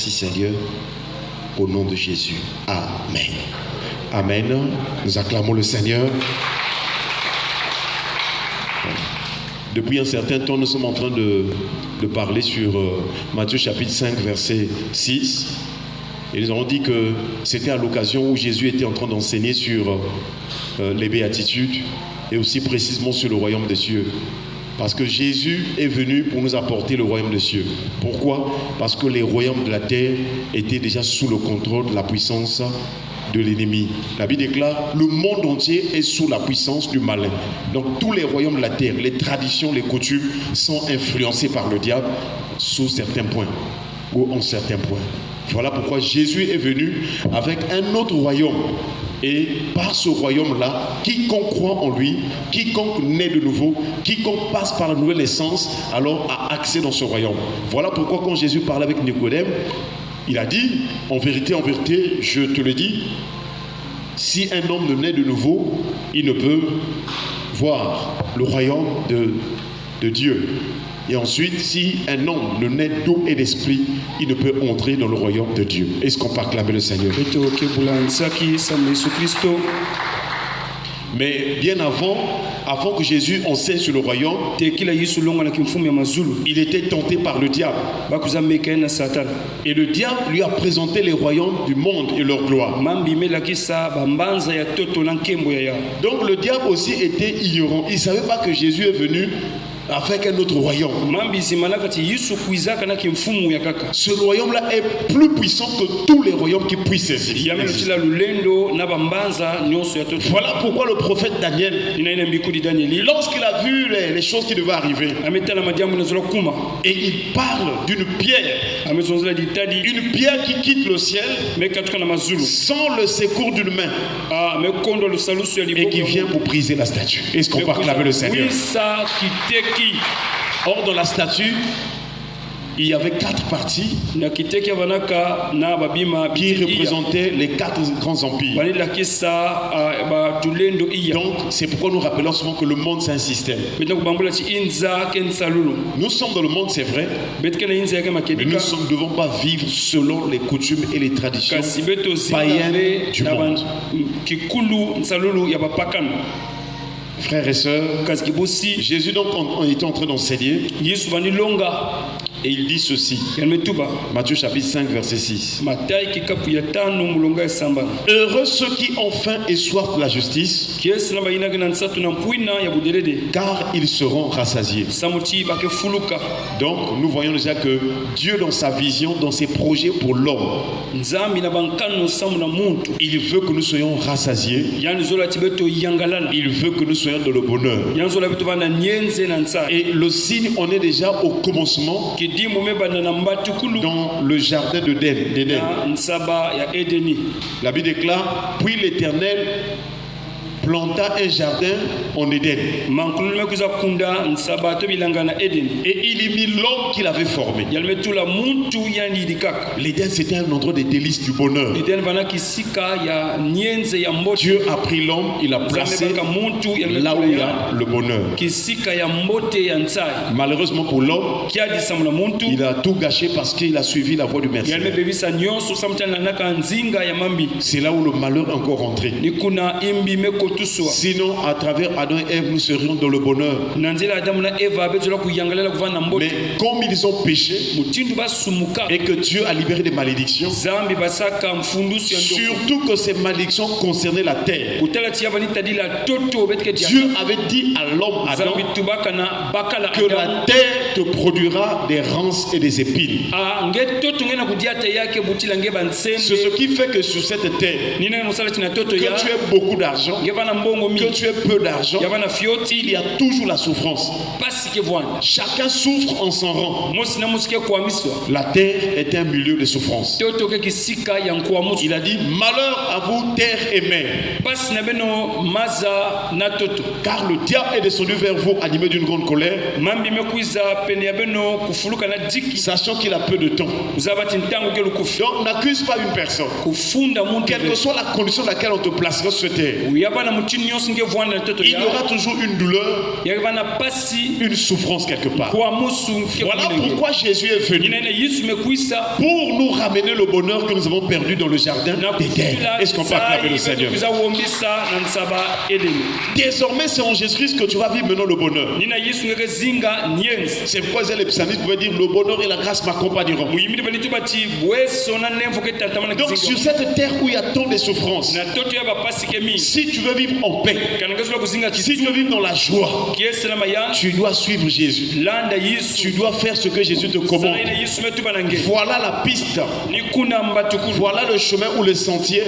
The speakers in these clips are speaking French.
Merci Seigneur, au nom de Jésus. Amen. Amen. Nous acclamons le Seigneur. Depuis un certain temps, nous sommes en train de parler sur Matthieu chapitre 5, verset 6. Et nous avons dit que c'était à l'occasion où Jésus était en train d'enseigner sur les béatitudes et aussi précisément sur le royaume des cieux. Parce que Jésus est venu pour nous apporter le royaume des cieux. Pourquoi? Parce que les royaumes de la terre étaient déjà sous le contrôle de la puissance de l'ennemi. La Bible déclare, le monde entier est sous la puissance du malin. Donc tous les royaumes de la terre, les traditions, les coutumes sont influencés par le diable sous certains points ou en certains points. Voilà pourquoi Jésus est venu avec un autre royaume. Et par ce royaume-là, quiconque croit en lui, quiconque naît de nouveau, quiconque passe par la nouvelle naissance, alors a accès dans ce royaume. Voilà pourquoi quand Jésus parlait avec Nicodème, il a dit, en vérité, je te le dis, si un homme ne naît de nouveau, il ne peut voir le royaume de Dieu. Et ensuite, si un homme ne naît d'eau et d'esprit, il ne peut entrer dans le royaume de Dieu. Est-ce qu'on peut acclamer le Seigneur? Mais bien avant que Jésus enseigne sur le royaume, il était tenté par le diable. Et le diable lui a présenté les royaumes du monde et leur gloire. Donc le diable aussi était ignorant. Il ne savait pas que Jésus est venu avec un autre royaume. Ce royaume-là est plus puissant que tous les royaumes qui puissent exister. Voilà pourquoi le prophète Daniel, lorsqu'il a vu les choses qui devaient arriver, et il parle d'une pierre, une pierre qui quitte le ciel sans le secours d'une main, et qui vient pour briser la statue. Est-ce qu'on peut acclamer le Seigneur? Or, dans la statue, il y avait 4 parties qui représentaient les 4 grands empires. Donc, c'est pourquoi nous rappelons souvent que le monde, c'est un système. Nous sommes dans le monde, c'est vrai, mais nous ne devons pas vivre selon les coutumes et les traditions païennes du monde. Frères et sœurs, Jésus donc on était en train d'enseigner et il dit ceci. Matthieu chapitre 5 verset 6. Heureux ceux qui ont faim et soif de la justice, car ils seront rassasiés. Donc nous voyons déjà que Dieu dans sa vision, dans ses projets pour l'homme, il veut que nous soyons rassasiés. Il veut que nous soyons dans le bonheur. Et le signe, on est déjà au commencement dans le jardin d'Éden. La Bible déclare, puis l'Éternel planta un jardin en Éden. Et il y mit l'homme qu'il avait formé. L'Éden, c'était un endroit de délices du bonheur. Dieu a pris l'homme, il a placé là où il y a le bonheur. Malheureusement pour l'homme, il a tout gâché parce qu'il a suivi la voie du mercenaire. C'est là où le malheur est encore rentré. Sinon, à travers Adam et Ève, nous serions dans le bonheur. Mais comme ils ont péché et que Dieu a libéré des malédictions, surtout que ces malédictions concernaient la terre, Dieu avait dit à l'homme Adam que la terre te produira des rances et des épines. C'est ce qui fait que sur cette terre, que tu aies beaucoup d'argent, que tu aies peu d'argent, il y a toujours la souffrance. Chacun souffre en son rang. La terre est un milieu de souffrance. Il a dit, malheur à vous terre et mer, car le diable est descendu vers vous animé d'une grande colère, sachant qu'il a peu de temps. Donc n'accuse pas une personne, quelle que soit la condition dans laquelle on te placera sur cette terre. il y aura toujours une douleur, une souffrance quelque part. Voilà pourquoi Jésus est venu, pour nous ramener le bonheur que nous avons perdu dans le jardin d'Éden. Est-ce qu'on peut acclamer le Seigneur? Désormais, c'est en Jésus-Christ que tu vas vivre maintenant le bonheur. C'est pourquoi les psalmistes pouvaient dire: le bonheur et la grâce m'accompagneront. Donc sur cette terre où il y a tant de souffrances, si tu veux vivre en paix, si tu veux vivre dans la joie, tu dois suivre Jésus. Tu dois faire ce que Jésus te commande. Voilà la piste. Voilà le chemin ou le sentier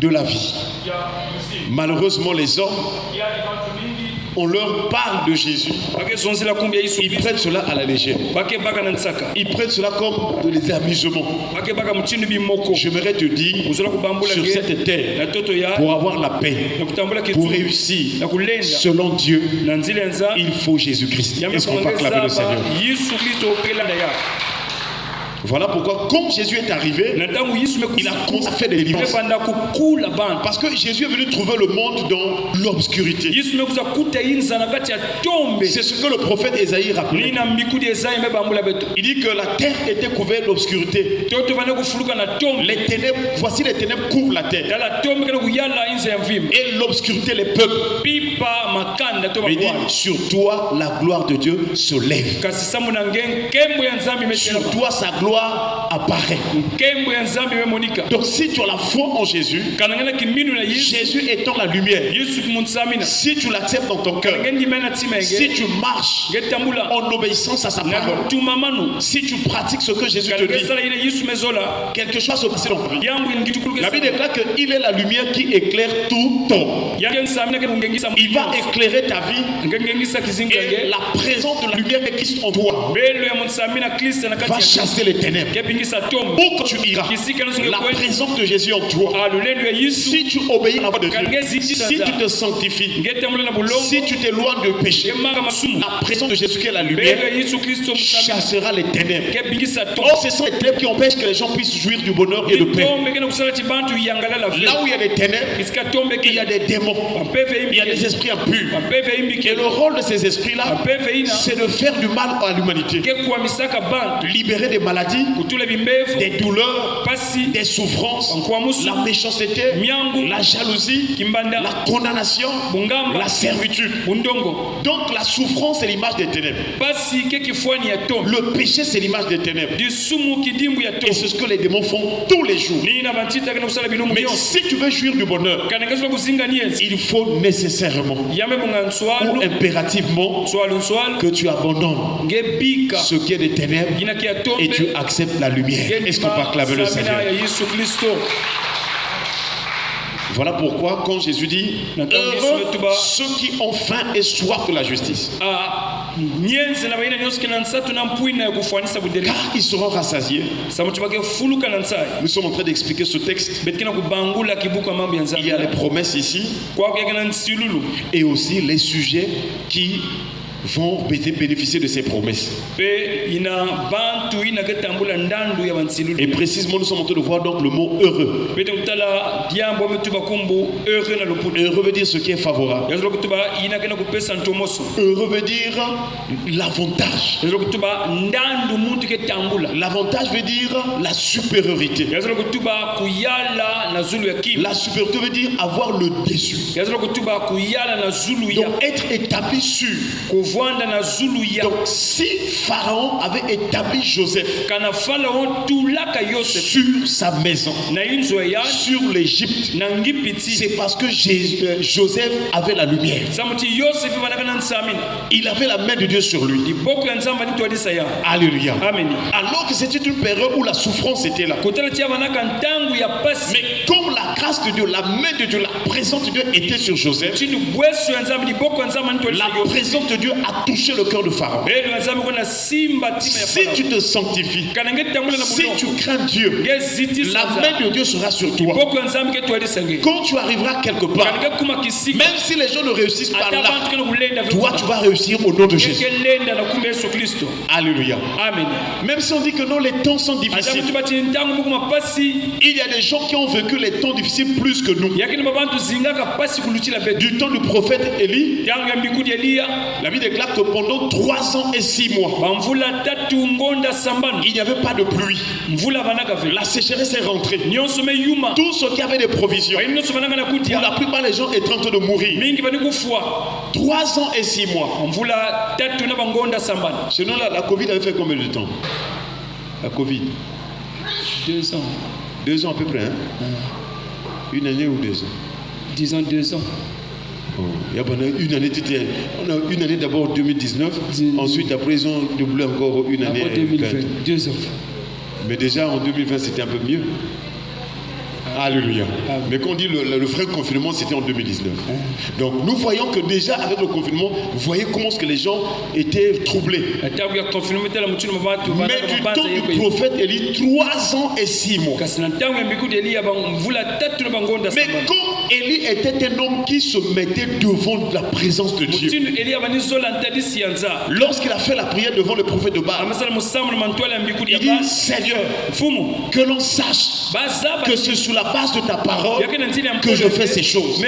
de la vie. Malheureusement, les hommes, on leur parle de Jésus, ils prennent cela à la légère. Ils prennent cela comme des amusements. J'aimerais te dire, sur cette terre, pour avoir la paix, pour réussir selon Dieu, il faut Jésus-Christ. Est-ce qu'on peut acclamer le Seigneur? Voilà pourquoi, quand Jésus est arrivé, il a commencé à faire des délivrances. Parce que Jésus est venu trouver le monde dans l'obscurité. C'est ce que le prophète Ésaïe rappelait. Il dit que la terre était couverte d'obscurité. Les ténèbres, voici les ténèbres couvrent la terre. Et l'obscurité les peuples. Il dit: sur toi la gloire de Dieu se lève. Sur toi sa gloire apparaît. Donc si tu as la foi en Jésus, Jésus étant la lumière, si tu l'acceptes dans ton cœur, si tu marches en obéissance à sa parole, si tu pratiques ce que Jésus te dit, quelque chose se passe dans ta vie. La Bible déclare qu'il est la lumière qui éclaire tout temps. Il va éclairer ta vie et la présence de la lumière de Christ en toi va chasser les ténèbres. Où que tu iras, la présence de Jésus en toi, si tu obéis à la voix de Dieu, si tu te sanctifies, si tu t'éloignes du péché, la présence de Jésus qui est la lumière chassera les ténèbres. Or, ce sont les ténèbres qui empêchent que les gens puissent jouir du bonheur et de paix. Là où il y a des ténèbres, il y a des démons, il y a des esprits impurs. Et le rôle de ces esprits-là, c'est de faire du mal à l'humanité, libérer des maladies, des douleurs, des souffrances, la méchanceté, la jalousie, la condamnation, la servitude. Donc la souffrance c'est l'image des ténèbres. Le péché c'est l'image des ténèbres. Et c'est ce que les démons font tous les jours. Mais si tu veux jouir du bonheur, il faut nécessairement ou impérativement que tu abandonnes ce qui est des ténèbres et tu acceptes la lumière. Est-ce qu'on peut acclamer le Seigneur? Voilà pourquoi quand Jésus dit: heureux ceux qui ont faim et soif de la justice, car ils seront rassasiés. Nous sommes en train d'expliquer ce texte. Il y a les promesses ici et aussi les sujets qui vont bénéficier de ces promesses. Et précisément, nous sommes en train de voir donc le mot heureux. Heureux veut dire ce qui est favorable. Heureux veut dire l'avantage. L'avantage veut dire la supériorité. La supériorité veut dire avoir le dessus. Donc être établi sur. Donc si Pharaon avait établi Joseph sur sa maison, sur l'Égypte, c'est parce que Joseph avait la lumière. Il avait la main de Dieu sur lui. Alléluia. Alors que c'était une période où la souffrance était là. Mais comme la grâce de Dieu, la main de Dieu, la présence de Dieu était sur Joseph, la présence de Dieu a touché le cœur de Pharaon. Si tu te sanctifies, si tu crains Dieu, la main de Dieu sera sur toi. Quand tu arriveras quelque part, même si les gens ne réussissent pas là, toi tu vas réussir au nom de Jésus. Alléluia. Amen. Même si on dit que non, les temps sont difficiles, il y a des gens qui ont vécu les temps difficiles plus que nous. Du temps du prophète Élie, la Bible déclare que pendant 3 ans et 6 mois, il n'y avait pas de pluie. La sécheresse est rentrée. Tout ce qui avait des provisions, pour la plupart des gens étaient en train de mourir. 3 ans et 6 mois. Chez nous, la Covid avait fait combien de temps? La Covid 2 ans. 2 ans à peu près, hein? Une année ou 2 ans? Disons 2 ans. Oh. Il y a une année d'abord 2019, ensuite après ils ont doublé encore une année. Après 2020, 2 ans. Mais déjà en 2020 c'était un peu mieux. Alléluia. Mais quand on dit le vrai confinement, c'était en 2019. Donc nous voyons que déjà avec le confinement, vous voyez comment est-ce que les gens étaient troublés. Mais du temps du prophète Élie, 3 ans et 6 mois. Mais quand Élie était un homme qui se mettait devant la présence de Dieu, lorsqu'il a fait la prière devant le prophète de Baal, il dit: Seigneur, que l'on sache que c'est sous la base de ta parole que je fais ces choses.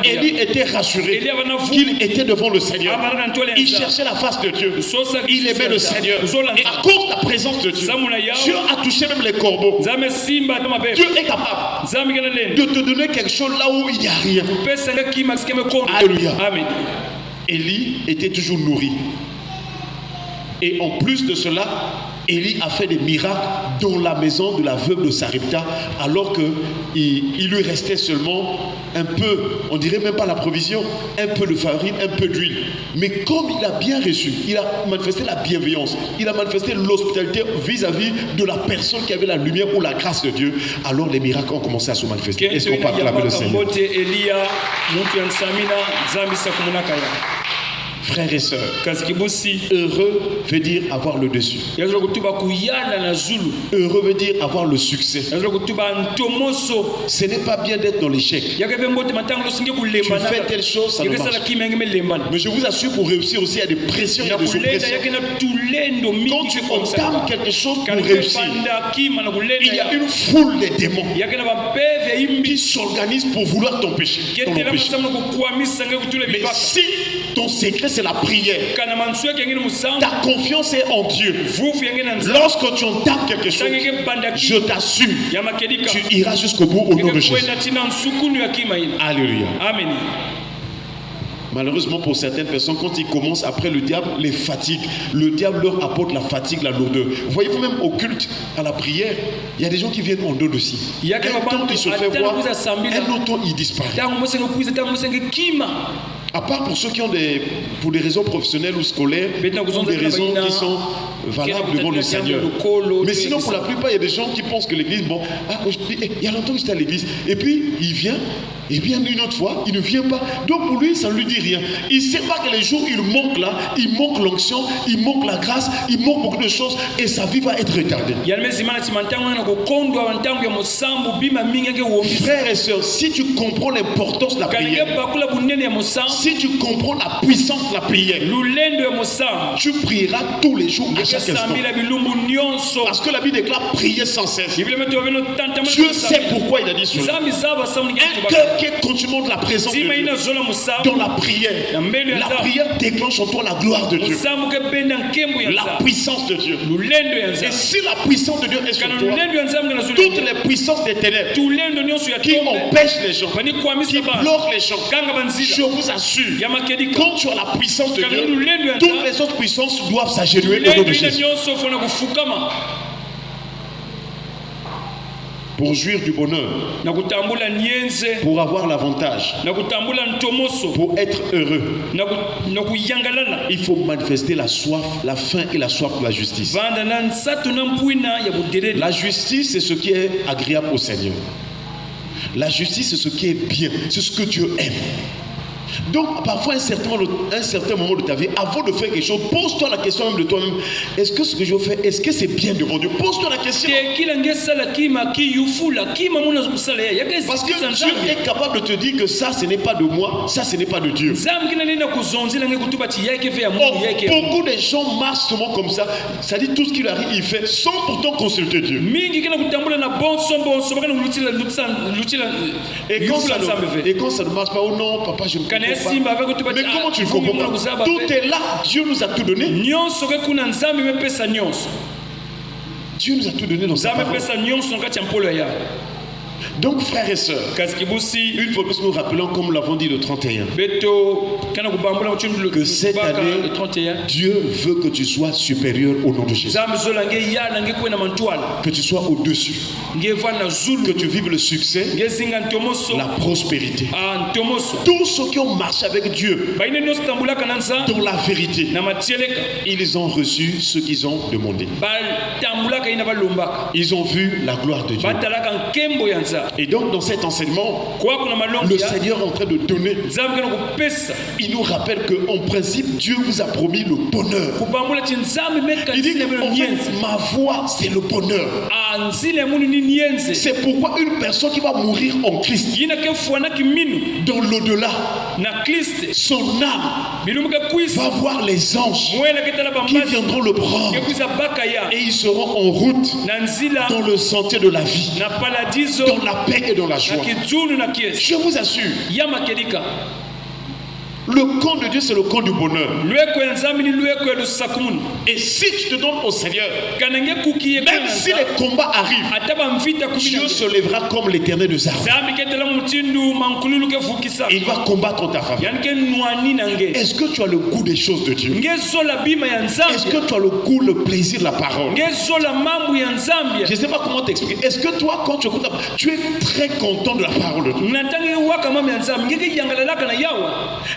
Élie était rassuré qu'il était devant le Seigneur. Il cherchait la face de Dieu. Il aimait le Seigneur. Et à cause de la présence de Dieu, Dieu a touché même les corbeaux. Dieu est capable de te donner quelque chose là où il n'y a rien. Alléluia. Élie était toujours nourri. Et en plus de cela, Élie a fait des miracles dans la maison de la veuve de Sarepta, alors qu'il lui restait seulement un peu, on dirait même pas la provision, un peu de farine, un peu d'huile. Mais comme il a bien reçu, il a manifesté la bienveillance, il a manifesté l'hospitalité vis-à-vis de la personne qui avait la lumière ou la grâce de Dieu, alors les miracles ont commencé à se manifester. Est-ce qu'on peut acclamer le Seigneur? Frères et sœurs, heureux veut dire avoir le dessus. Heureux veut dire avoir le succès. Ce n'est pas bien d'être dans l'échec. Tu fais telle chose, ça ne marche. Mais je vous assure, pour réussir aussi, il y a des pressions, il y a des oppressions. Quand tu entames quelque chose pour réussir, il y a une foule de démons qui s'organisent pour vouloir t'empêcher. Mais si ton secret c'est la prière, ta confiance est en Dieu, lorsque tu entames quelque chose, je t'assure, tu iras jusqu'au bout au nom de Jésus. Alléluia. Amen. Malheureusement pour certaines personnes, quand ils commencent, après le diable les fatigue. Le diable leur apporte la fatigue, la lourdeur. Voyez-vous, même au culte, à la prière, il y a des gens qui viennent en dos de si. Un temps il se fait voir, un autre temps il disparaît. À part pour ceux qui ont pour des raisons professionnelles ou scolaires, ou des raisons qui sont valables devant le Seigneur. Mais sinon, pour la plupart, il y a des gens qui pensent que l'église, bon, il y a longtemps que j'étais à l'église, et puis il vient, et bien une autre fois, il ne vient pas. Donc pour lui, ça ne lui dit rien. Il ne sait pas que les jours, il manque là, il manque l'onction, il manque la grâce, il manque beaucoup de choses, et sa vie va être retardée. Frères et sœurs, si tu comprends l'importance de la prière, si tu comprends la puissance de la prière, tu prieras tous les jours à chaque instant. Parce que la Bible déclare prier sans cesse. Dieu sait pourquoi il a dit cela. Un cœur qui est continuellement de la présence de Dieu, dans la prière déclenche en toi la gloire de Dieu, la puissance de Dieu. Et si la puissance de Dieu est sur toi, toutes les puissances des ténèbres qui empêchent les gens, qui bloquent les gens, je vous assure, quand tu as la puissance de Dieu, toutes les autres puissances doivent s'agenouiller au nom de Jésus. Pour jouir du bonheur, pour avoir l'avantage, pour être heureux, il faut manifester la soif, la faim et la soif de la justice. La justice, c'est ce qui est agréable au Seigneur. La justice, c'est ce qui est bien, c'est ce que Dieu aime. Donc, parfois, un certain moment de ta vie, avant de faire quelque chose, pose-toi la question même de toi-même. Est-ce que ce que je fais, est-ce que c'est bien devant Dieu? Pose-toi la question. Parce que Dieu est capable de te dire que ça, ce n'est pas de moi, ça, ce n'est pas de Dieu. Or, beaucoup de gens marchent souvent comme ça. Ça dit tout ce qu'il arrive, il fait sans pourtant consulter Dieu. Et quand ça ne marche pas, oh non, papa, je ne comprends pas. Mais comment tu ne comprends pas? Tout est là, Dieu nous a tout donné. Dieu nous a tout donné dans sa parole. Donc, frères et sœurs, une fois plus nous rappelons, comme nous l'avons dit le 31, que cette année, Dieu veut que tu sois supérieur au nom de Jésus. Que tu sois au-dessus. Que tu vives le succès, la prospérité. Tous ceux qui ont marché avec Dieu dans la vérité, ils ont reçu ce qu'ils ont demandé. Ils ont vu la gloire de Dieu. Et donc dans cet enseignement, le Seigneur est en train de donner. Il nous rappelle qu'en principe, Dieu vous a promis le bonheur. Il dit en fait, ma voix, c'est le bonheur. C'est pourquoi une personne qui va mourir en Christ, dans l'au-delà, son âme va voir les anges qui viendront le prendre. Et ils seront en route dans le sentier de la vie, dans la paix et dans la joie. Je vous assure, le camp de Dieu, c'est le camp du bonheur. Et si tu te donnes au Seigneur, même si les combats arrivent, Dieu se lèvera comme l'Éternel de Zahar. Il va combattre en ta faveur. Est-ce que tu as le goût des choses de Dieu? Est-ce que tu as le goût, le plaisir de la parole? Je ne sais pas comment t'expliquer. Est-ce que toi, quand tu écoutes la parole, tu es très content de la parole de Dieu?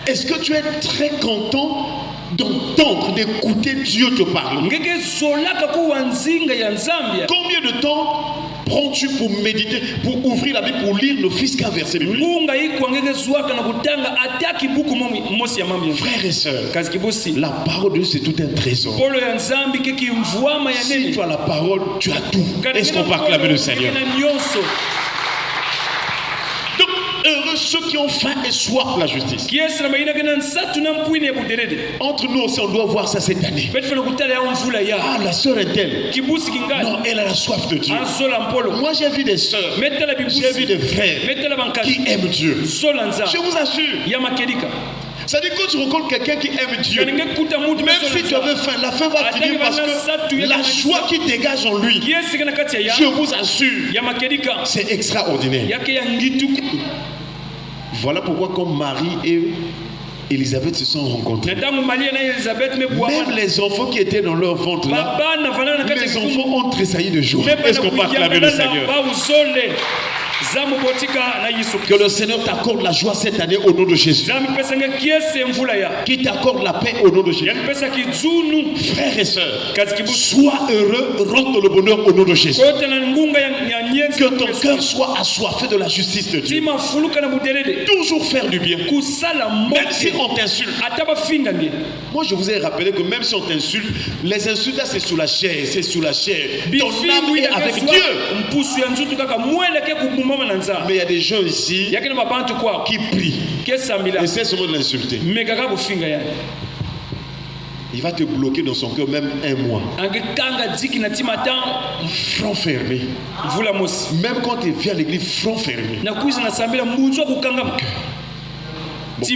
Est-ce que tu es très content d'entendre, d'écouter Dieu te parler? Combien de temps prends-tu pour méditer, pour ouvrir la Bible, pour lire ne fût-ce qu'un verset biblique? Frères et sœurs, la parole de Dieu, c'est tout un trésor. Si tu as la parole, tu as tout. Est-ce qu'on peut acclamer le Seigneur? Heureux ceux qui ont faim et soif de la justice. Entre nous aussi, on doit voir ça cette année. Ah, la sœur est telle. Non, elle a la soif de Dieu. Moi, j'ai vu des sœurs, j'ai vu des frères qui aiment Dieu. Je vous assure. Ça dit que quand tu rencontres quelqu'un qui aime Dieu, même si tu avais faim, la faim va finir parce que la joie qui dégage en lui, je vous assure, c'est extraordinaire. Voilà pourquoi comme Marie et Élisabeth se sont rencontrés, même les enfants qui étaient dans leur ventre là, les enfants ont tressailli de joie. Est-ce qu'on peut acclamer le Seigneur? Que le Seigneur t'accorde la joie cette année au nom de Jésus. Qui t'accorde la paix au nom de Jésus. Frères et sœurs, sois heureux, rentre le bonheur au nom de Jésus. Que ton cœur soit assoiffé de la justice de Dieu. Toujours faire du bien. Même si on t'insulte. Moi je vous ai rappelé que même si on t'insulte, les insultes là c'est sous la chair. C'est sous la chair. Ton âme est avec Dieu. Mais il y a des gens ici qui prient. Essaie seulement de l'insulter. Il va te bloquer dans son cœur même un mois. Front fermé. Même quand tu viens à l'église, front fermé.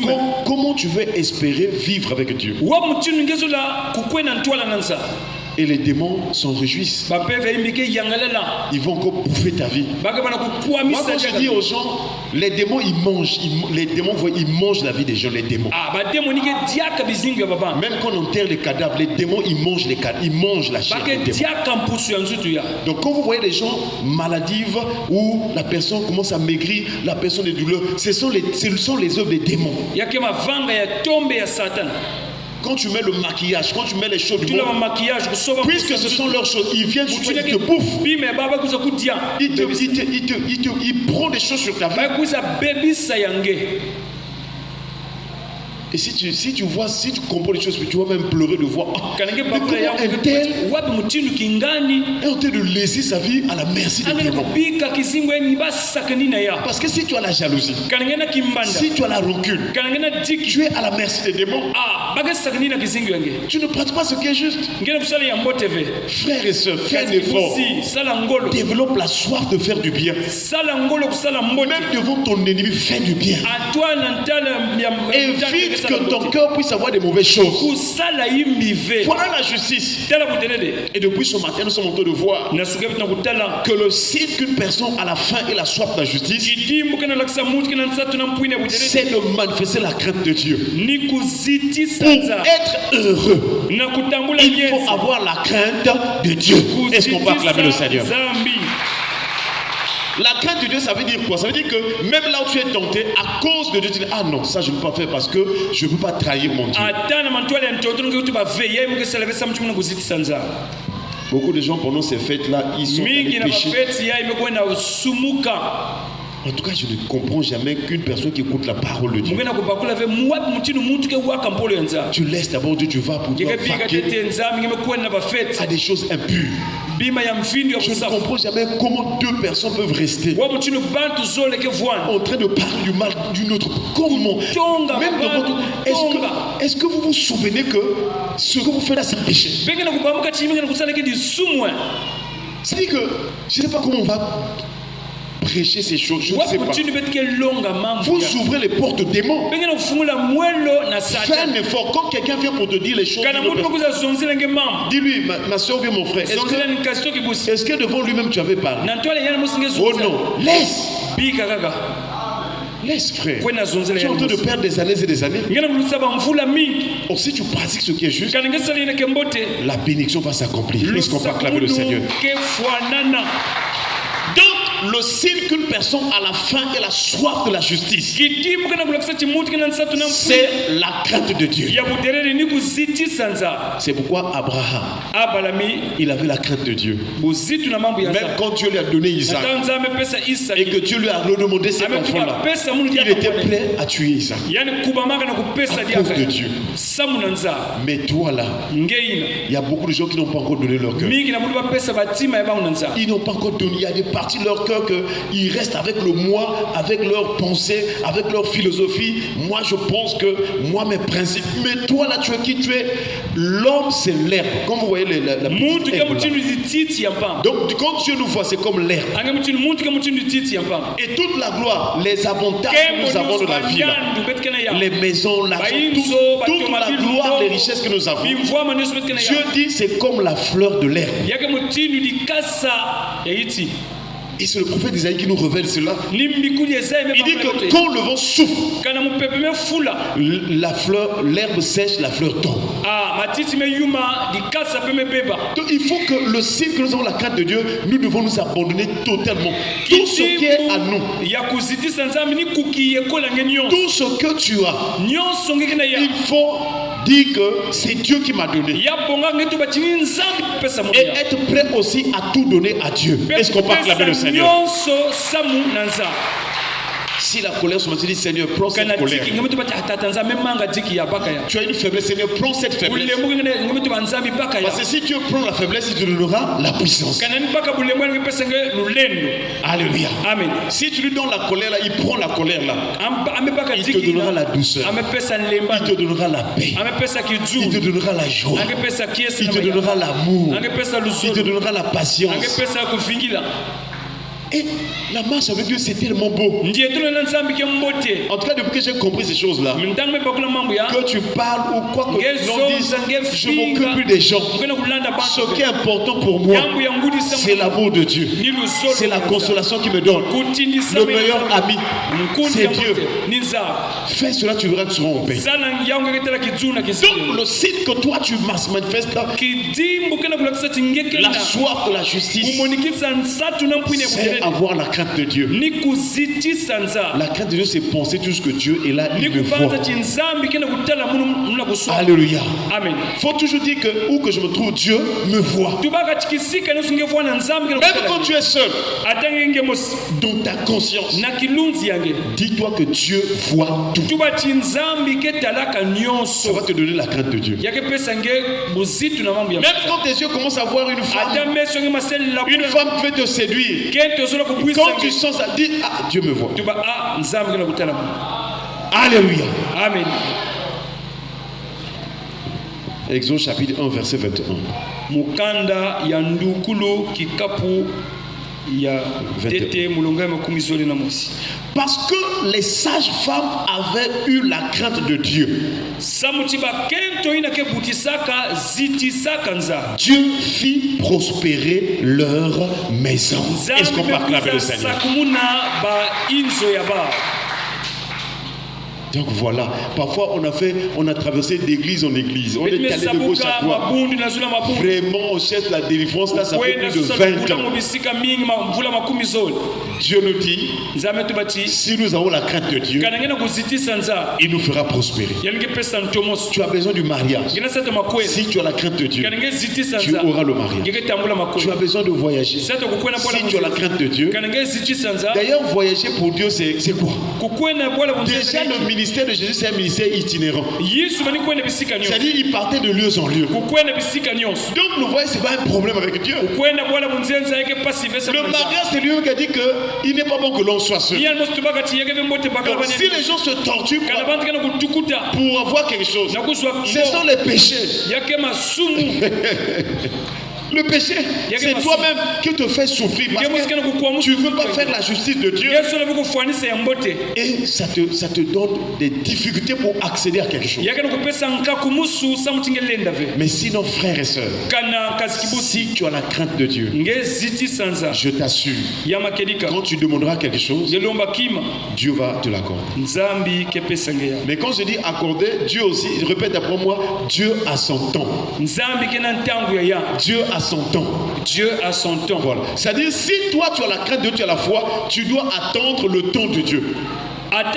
Bon, comment tu veux espérer vivre avec Dieu? Et les démons s'en réjouissent. Ils vont encore bouffer ta vie. Moi quand je dis aux gens, les démons ils mangent, ils mangent la vie des gens, les démons. Même quand on enterre les cadavres, les démons ils mangent les cadavres, ils mangent la chair des démons. Donc quand vous voyez les gens maladives ou la personne commence à maigrir, la personne est douleur, ce sont les œuvres des démons. Quand tu mets le maquillage, quand tu mets les choses du monde, puisque ce sont leurs choses, ils viennent sur toi, ils te bouffent. Ils prennent des choses sur ta vie. Et si tu comprends les choses, tu vas même pleurer de voir. Kanenge Mais bakula ya comment un tel wapi mutinu kingani est en train de laisser sa vie à la merci des angene démons. kubika kizingo yani basakani na ya Parce que si tu as la jalousie, kanenge na kimbanda si tu as la rancune, kanenge na diki tu es à la merci des démons. bagasakani na kizingo yange Tu ne pratiques pas ce qui est juste. ngene kusala ya mboteve Frères et sœurs, fais un effort. sala ngolo Développe la soif de faire du bien. sala ngolo kusala mbote Même devant ton ennemi, fais du bien. atwa na ntala ya Évite que ton cœur puisse avoir des mauvaises choses. kusala yimbive Voilà la justice. tala butelede Et depuis ce matin, nous sommes en train de voir na suka na kutala que le signe qu'une personne a la faim et la soif de la justice, kidimbu kana laksa mutu kana nsatu na mpwine butelede c'est de manifester la crainte de Dieu. ni kuziti Pour sanza être heureux, na kutambula il Yesu faut avoir la crainte de Dieu. Est-ce qu'on peut acclamer le Seigneur? Zambi. La crainte de Dieu, ça veut dire quoi? Ça veut dire que même là où tu es tenté, à cause de Dieu, tu dis, ah non, ça je ne peux pas faire parce que je ne peux pas trahir mon Dieu. atana mantwale ya mtoto nge baveye mukesalabesa mchumuna kuziti sanza Beaucoup de gens pendant ces fêtes-là, ils sont mingi allés na pécher. bafeti ya imekwenda usumuka En tout cas, je ne comprends jamais qu'une personne qui écoute la parole de Dieu. mungena kubakula ve muwapi mutinu muntu ke waka mpolo yanza Tu laisses d'abord Dieu, tu vas pour toi ngekepika vaquer tete nzambi ngemekwenda bafeti à des choses impures. bima ya mvindu ya Je ne kusafu comprends jamais comment deux personnes peuvent rester wa mutinu bantu zoleke vwana en train de parler du mal d'une autre. Comment? Tonga, Même dans votre... tonga. Est-ce que vous vous souvenez que ce que vous faites là, c'est péché? bengena kubamuka chimi ngena kusaleke disumwe C'est-à-dire que je ne sais pas comment on va prêcher ces choses, je ne wa sais pas. mutinu betike longa mambo Vous ya ouvrez les portes aux démons. bengena kufungula mwelo na Fais sata un effort. Quand quelqu'un vient pour te dire les choses, kana mutu bakuzazonzela nge mambo dis-lui, ma soeur ou bien mon frère, zonzela nikasito kibusi est-ce que devant lui-même tu avais parlé? na ntwale yana musi Oh ngezonzela non, laisse, bika kaka laisse frère. kwena zonzela Tu es en yana train de musi perdre des années et des années. ngena kulutsa bamvula mingi Or si tu pratiques ce qui est juste, kana ngesalina ke mbote la bénédiction va s'accomplir. Est-ce qu'on peut acclamer le Seigneur? ke fwanana Donc, le signe qu'une personne a la faim et la soif de la justice, kidimu kana kulakisa chimuti kana nsatu na mfuya c'est la crainte de Dieu. ya buterere ni kuziti sanza C'est pourquoi Abraham, abalami il avait la crainte de Dieu. buzitu na mambo ya Même quand Dieu lui a donné Isaac tanza amepesa Isa et que Dieu lui a redemandé cet enfant-là, amepesa mungu il était prêt à tuer Isaac yani kubamaka na kupesa à cause de diaka Dieu. samu na nza Mais toi là, ngeina il y a beaucoup de gens qui n'ont pas encore donné leur cœur. mingi na mutu bapesa batima ya bangu na nza Ils n'ont pas encore donné. Il y a des parties de leur cœur qu'ils restent avec le moi, avec leurs pensées, avec leur philosophie. Moi, je pense que moi, mes principes. Mais toi, là, tu es qui? Tu es l'homme, c'est l'herbe. Comme vous voyez la muntu petite ke herbe, là. mutinu dititi ya mpamba Donc, quand Dieu nous voit, c'est comme l'herbe. ange mutinu muntu ke mutinu dititi ya mpamba Et toute la gloire, les avantages que nous avons de la vie, là, banyandu betkana ya les maisons, l'argent, toute la gloire, les richesses que nous avons. bimvwama nyonso betkana Dieu ya dit, c'est comme la fleur de l'herbe. yake mutinu likasa ya iti Et c'est le prophète Isaïe qui nous révèle cela. ni mbikuli ezayi Il dit que quand le vent souffle, kana mupepe mefula la fleur, l'herbe sèche, la fleur tombe. matiti meyuma likasa pe mebeba Donc il faut que le signe que nous avons la crainte de Dieu, nous devons nous abandonner totalement. Tout ce qui est à nous, ya kuzitisa nzambi ni kuki yekola nge nyonso tout ce que tu as, nyonso ngeke na ya il faut dire que c'est Dieu qui m'a donné. ya bonga ngeto batini nzambi pesa Et moya être prêt aussi à tout donner à Dieu. Est-ce qu'on peut acclamer le Seigneur? nyonso samu na nzambi Si la colère se dit, Seigneur, prends cette kana colère. tiki ngemeto bati atata nzambe manga tiki ya baka ya Tu as une faiblesse, Seigneur, prends cette faiblesse. bulembu ngene ngemeto banzambi baka ya Parce que si Dieu prend la faiblesse, il te donnera la puissance. kana ni baka bulembu ngene pesa nge lulendo Alléluia. amen Si tu lui donnes la colère là, il prend la colère là. ame baka Il te tiki donnera la douceur. ame pesa lemba Il te donnera la paix. ame pesa Il kizu te donnera la joie. ange pesa kiesi Il te donnera l'amour. ange pesa Il te luzolo donnera la ange patience. pesa kuvingila Et la marche avec Dieu, c'est tellement beau. ndiye tolo na nzambi ke mbote En tout cas, depuis que j'ai compris ces choses-là, mntango mebakula mambo ya que tu parles ou quoi que l'on dise, ngezonza je m'occupe plus des gens. ngena kulanda Ce bantu qui est important pour moi, yangu ya ngudi c'est l'amour de Dieu. ni luzolo C'est la consolation qu'il me donne. kutindisa Le meilleur ami, c'est Dieu. ni nzambi Fais cela, tu verras que tu seras en paix. sana yangu ketela kizuna Donc, kizuna le signe que toi tu manifestes là, kidimbu kena kulakisa tingeke la na soif de la justice, kumonikisa nsatu na mpwine c'est c'est avoir la crainte de Dieu. ni kuzitisa nzambi La crainte de Dieu, c'est penser tout ce que Dieu est là, ni il me voit. kubanza ti nzambi kena kutala muna kuswama. Alléluia. Amen. Faut toujours dire que où que je me trouve, Dieu me voit. tubaka tikisika nosungevwana nzambi kena Même kutala quand tu es seul, atenge nge mosi dans ta conscience, na kilunzi yange dis-toi que Dieu voit tout. tuba ti nzambi ketalaka Ça nyonso va te donner la crainte de Dieu. yake pesa nge buzitu na mambo ya Même quand tes yeux commencent à voir une ata femme meso nge maselela veut te séduire. kente ozola kubwisa Quand tu nge sens ça, dis ah, Dieu me voit. tuba nzambi kena kutala Alléluia. amen. Exode chapitre 1, verset 21. mukanda ya ndukulu kikapu ya tete mulonga ya makumi zoli na mosi. Parce que les sages femmes avaient eu la crainte de Dieu. samuti bakento ina ke butisaka zitisaka nzambi. Dieu fit prospérer leur maison. Est-ce qu'on peut acclamer le Seigneur? sakumuna ba inzo ya ba. Donc voilà, parfois on a traversé d'église en église, on est allé de gauche à droite. Vraiment, on cherche la délivrance, là ça fait plus de 20 ans. Dieu nous dit, si nous avons la crainte de Dieu, il nous fera prospérer. Tu as besoin du mariage. Si tu as la crainte de Dieu, tu auras le mariage. Tu as besoin de voyager. Si tu as la crainte de Dieu, d'ailleurs voyager pour Dieu c'est quoi? Déjà le ministère de Jésus c'est un ministère itinérant. C'est-à-dire il partait de lieu en lieu. Donc nous voyons c'est pas un problème avec Dieu. Le mariage c'est lui qui a dit qu'il n'est pas bon que l'on soit seul. Donc si les gens se torturent pour avoir quelque chose, ce sont les péchés. Le péché, c'est toi-même qui te fait souffrir parce que tu ne veux pas faire la justice de Dieu et ça te donne des difficultés pour accéder à quelque chose. Mais sinon, frères et sœurs, si tu as la crainte de Dieu, je t'assure, quand tu demanderas quelque chose, Dieu va te l'accorder. Mais quand je dis accorder, Dieu aussi, répète après moi, Dieu a son temps. Dieu a son temps. Dieu a son temps. Voilà. C'est-à-dire, si toi tu as la crainte de Dieu, tu as la foi, tu dois attendre le temps de Dieu. Paul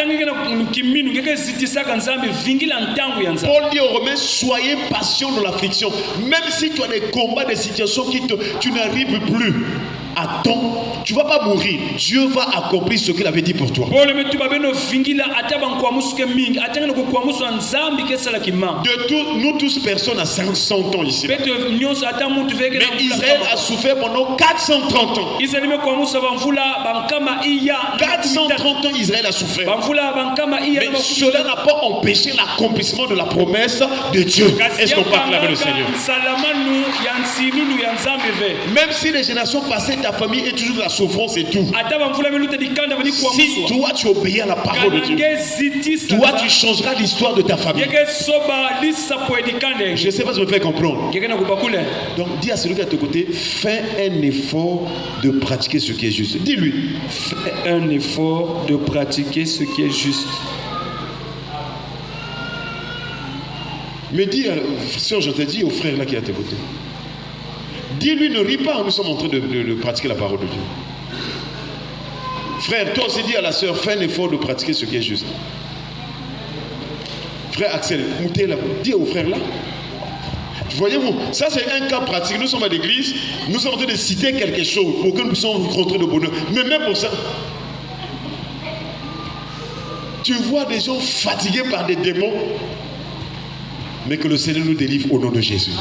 dit aux Romains, soyez patients dans l'affliction. Même si tu as des combats, des situations tu n'arrives plus. Attends, tu ne vas pas mourir. Dieu va accomplir ce qu'il avait dit pour toi. De tous, nous tous, personne à 500 ans ici. Mais Israël a souffert pendant 430 ans. 430 ans, Israël a souffert. Mais cela n'a pas empêché l'accomplissement de la promesse de Dieu. Est-ce qu'on peut acclamer le Seigneur? Même si les générations passées, ta famille est toujours de la souffrance et tout. Si toi tu obéis à la parole de Dieu, toi tu changeras l'histoire de ta famille. Je ne sais pas si je me fais comprendre. Donc dis à celui qui est à tes côtés, fais un effort de pratiquer ce qui est juste. Dis-lui. Fais un effort de pratiquer ce qui est juste. Mais dis, soeur, je te dis au frère là qui est à tes côtés. Dis-lui, ne ris pas, nous sommes en train de pratiquer la parole de Dieu. Frère, toi aussi dis à la sœur, fais un effort de pratiquer ce qui est juste. Frère Axel, moutez là, dis au frère là. Voyez-vous, ça c'est un cas pratique. Nous sommes à l'église, nous sommes en train de citer quelque chose pour que nous puissions rencontrer le bonheur. Mais même pour ça, tu vois des gens fatigués par des démons, mais que le Seigneur nous délivre au nom de Jésus.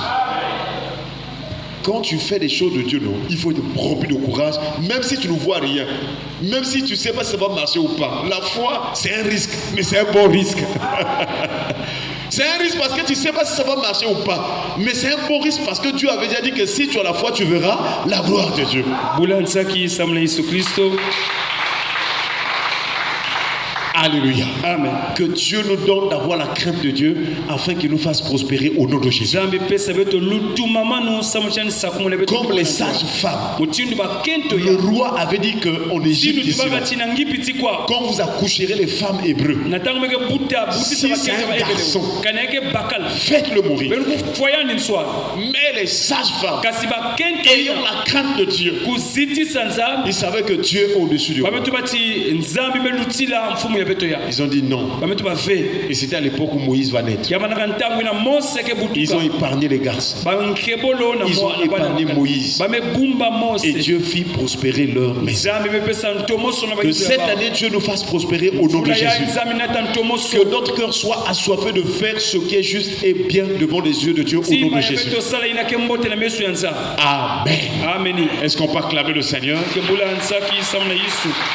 Quand tu fais des choses de Dieu, non, il faut être rempli de courage, même si tu ne vois rien, même si tu ne sais pas si ça va marcher ou pas. La foi, c'est un risque, mais c'est un bon risque. C'est un risque parce que tu ne sais pas si ça va marcher ou pas, mais c'est un bon risque parce que Dieu avait déjà dit que si tu as la foi, tu verras la gloire de Dieu. Alléluia. Amen. Que Dieu nous donne d'avoir la crainte de Dieu afin qu'il nous fasse prospérer au nom de Jésus. Comme les sages femmes, le roi avait dit qu'en Égypte, quand vous accoucherez les femmes hébreux, si c'est un garçon, faites-le mourir. Mais les sages femmes, ayant la crainte de Dieu, ils savaient que Dieu est au-dessus du roi. Ils ont dit non. Et c'était à l'époque où Moïse va naître. Ils ont épargné les garçons. Ils ont épargné Moïse. Et Dieu fit prospérer leur maison. Que cette année, Dieu nous fasse prospérer au nom de Jésus. Que notre cœur soit assoiffé de faire ce qui est juste et bien devant les yeux de Dieu au nom de Jésus. Amen. Est-ce qu'on peut acclamer le Seigneur?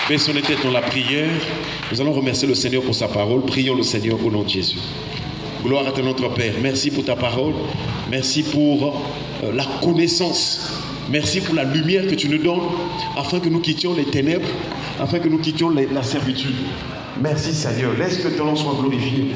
Baissons les têtes dans la prière. Nous allons remercier le Seigneur pour sa parole. Prions le Seigneur au nom de Jésus. Gloire à ton notre Père. Merci pour ta parole. Merci pour la connaissance. Merci pour la lumière que tu nous donnes afin que nous quittions les ténèbres, afin que nous quittions la servitude. Merci Seigneur. Laisse que ton nom soit glorifié.